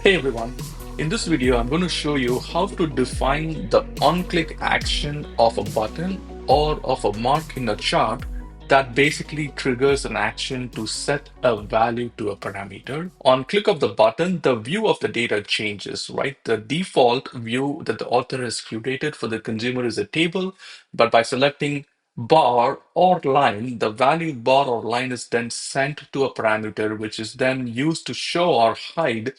Hey everyone, in this video I'm going to show you how to define the on-click action of a button or of a mark in a chart that basically triggers an action to set a value to a parameter. On click of the button, the view of the data changes, right? The default view that the author has curated for the consumer is a table, but by selecting bar or line, the value bar or line is then sent to a parameter, which is then used to show or hide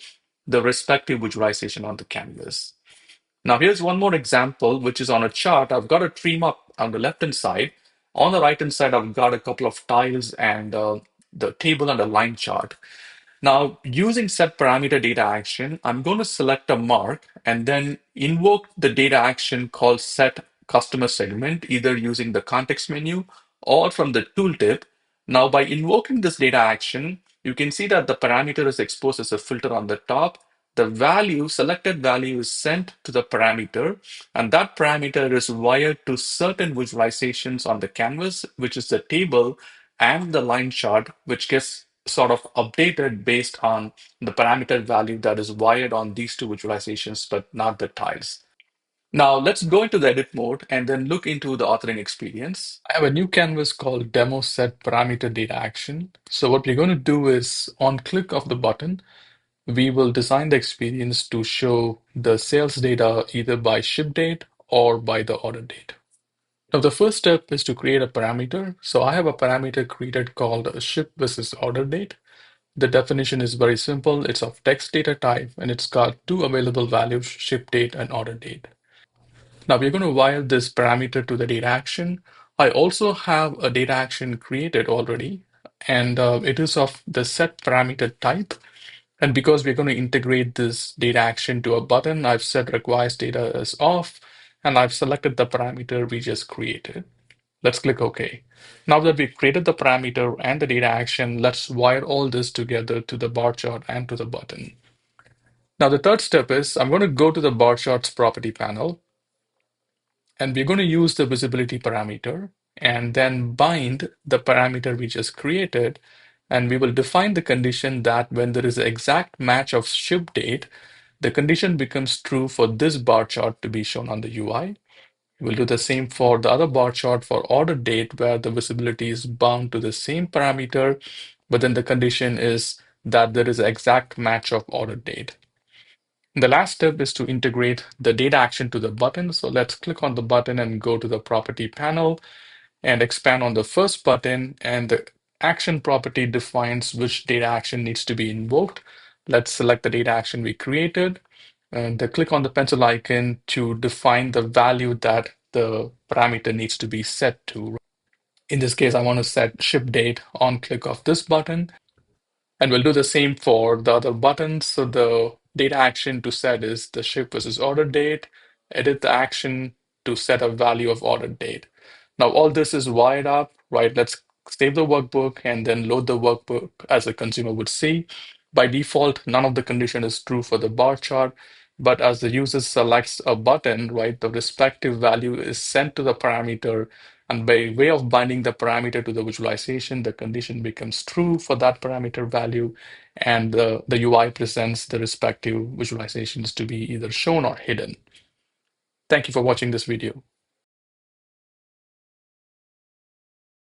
the respective visualization on the canvas. Now, here's one more example, which is on a chart. I've got a tree map on the left-hand side. On the right-hand side, I've got a couple of tiles and the table and a line chart. Now, using set parameter data action, I'm going to select a mark and then invoke the data action called set customer segment, either using the context menu or from the tooltip. Now, by invoking this data action, you can see that the parameter is exposed as a filter on the top. The value, selected value, is sent to the parameter, and that parameter is wired to certain visualizations on the canvas, which is the table and the line chart, which gets sort of updated based on the parameter value that is wired on these two visualizations, but not the tiles. Now let's go into the edit mode and then look into the authoring experience. I have a new canvas called demo set parameter data action. So what we're going to do is on click of the button, we will design the experience to show the sales data either by ship date or by the order date. Now, the first step is to create a parameter. So I have a parameter created called ship versus order date. The definition is very simple. It's of text data type and it's got two available values, ship date and order date. Now we're going to wire this parameter to the data action. I also have a data action created already, and it is of the set parameter type. And because we're going to integrate this data action to a button, I've set requires data as off, and I've selected the parameter we just created. Let's click OK. Now that we've created the parameter and the data action, let's wire all this together to the bar chart and to the button. Now the third step is I'm going to go to the bar charts property panel, and we're going to use the visibility parameter and then bind the parameter we just created. And we will define the condition that when there is an exact match of ship date, the condition becomes true for this bar chart to be shown on the UI. We'll do the same for the other bar chart for order date, where the visibility is bound to the same parameter, but then the condition is that there is an exact match of order date. The last step is to integrate the data action to the button. So let's click on the button and go to the property panel and expand on the first button. And the action property defines which data action needs to be invoked. Let's select the data action we created and click on the pencil icon to define the value that the parameter needs to be set to. In this case, I want to set ship date on click of this button. And we'll do the same for the other buttons. So the data action to set is the ship versus order date. Edit the action to set a value of order date. Now all this is wired up, right? Let's save the workbook and then load the workbook as a consumer would see. By default, none of the condition is true for the bar chart, but as the user selects a button, right, the respective value is sent to the parameter, and by way of binding the parameter to the visualization, the condition becomes true for that parameter value, and the UI presents the respective visualizations to be either shown or hidden. Thank you for watching this video.